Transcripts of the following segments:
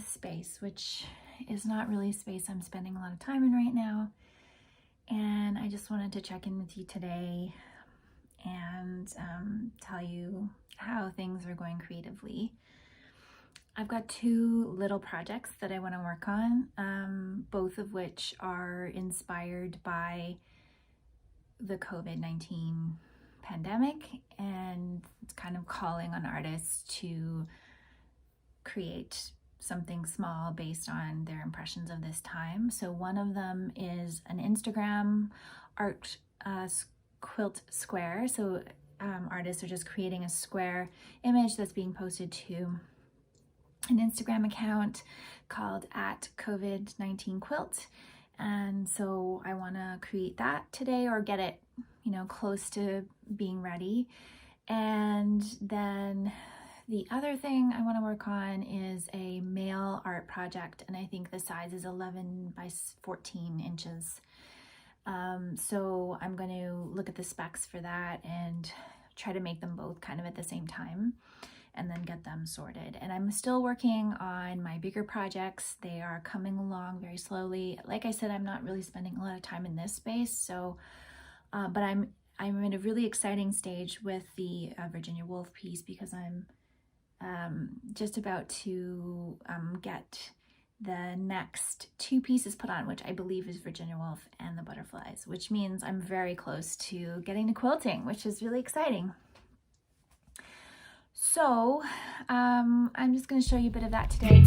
this space, which is not really a space I'm spending a lot of time in right now. And I just wanted to check in with you today and tell you how things are going creatively. I've got two little projects that I want to work on, both of which are inspired by the COVID-19 pandemic, and it's kind of calling on artists to create something small based on their impressions of this time. So one of them is an Instagram art quilt square. So artists are just creating a square image that's being posted to an Instagram account called @COVID19quilt. And so I want to create that today, or get it, close to being ready. And then the other thing I want to work on is a mail art project, and I think the size is 11 by 14 inches. So I'm going to look at the specs for that and try to make them both kind of at the same time, and then get them sorted. And I'm still working on my bigger projects. They are coming along very slowly. Like I said, I'm not really spending a lot of time in this space, so but I'm in a really exciting stage with the Virginia Woolf piece, because I'm just about to get the next two pieces put on, which I believe is Virginia Woolf and the butterflies, which means I'm very close to getting to quilting, which is really exciting. So I'm just going to show you a bit of that today.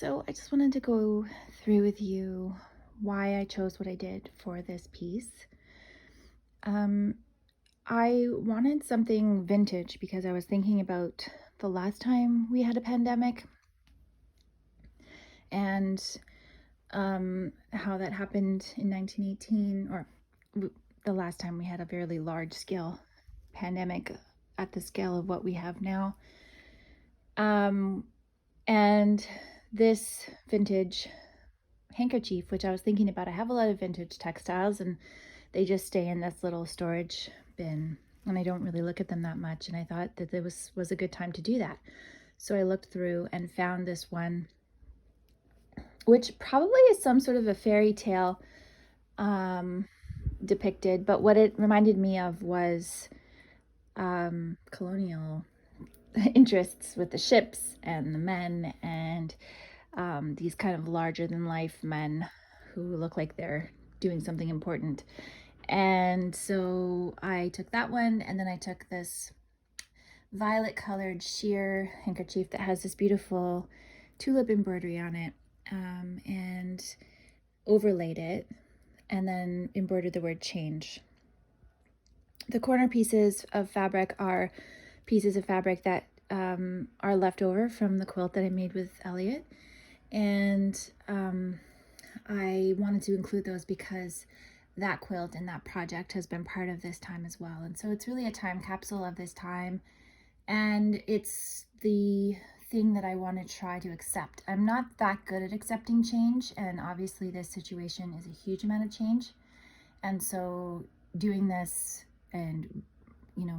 So I just wanted to go through with you why I chose what I did for this piece. I wanted something vintage because I was thinking about the last time we had a pandemic and how that happened in 1918, or the last time we had a very large scale pandemic at the scale of what we have now. And this vintage handkerchief, which I was thinking about, I have a lot of vintage textiles and they just stay in this little storage bin and I don't really look at them that much, and I thought that it was a good time to do that. So I looked through and found this one, which probably is some sort of a fairy tale depicted, but what it reminded me of was colonial interests with the ships and the men and these kind of larger than life men who look like they're doing something important. And so I took that one, and then I took this violet colored sheer handkerchief that has this beautiful tulip embroidery on it, and overlaid it and then embroidered the word change. The corner pieces of fabric are pieces of fabric that are left over from the quilt that I made with Elliot, and I wanted to include those because that quilt and that project has been part of this time as well. And so it's really a time capsule of this time, and it's the thing that I want to try to accept. I'm not that good at accepting change, and obviously this situation is a huge amount of change. And so doing this and,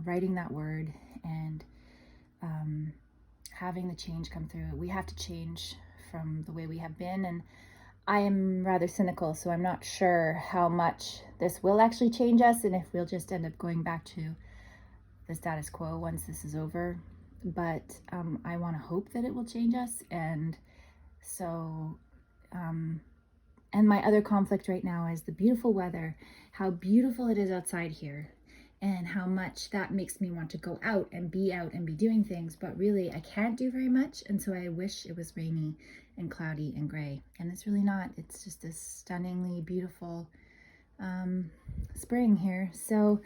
writing that word and having the change come through, we have to change from the way we have been. And I am rather cynical, so I'm not sure how much this will actually change us and if we'll just end up going back to the status quo once this is over. But I want to hope that it will change us. And so, and my other conflict right now is the beautiful weather, how beautiful it is outside here, and how much that makes me want to go out and be doing things, but really I can't do very much. And so I wish it was rainy and cloudy and gray, and it's really not. It's just this stunningly beautiful spring here. So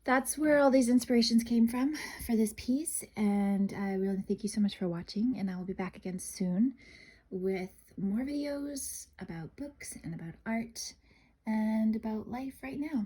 that's where all these inspirations came from for this piece, and I really thank you so much for watching, and I will be back again soon with more videos about books and about art and about life right now.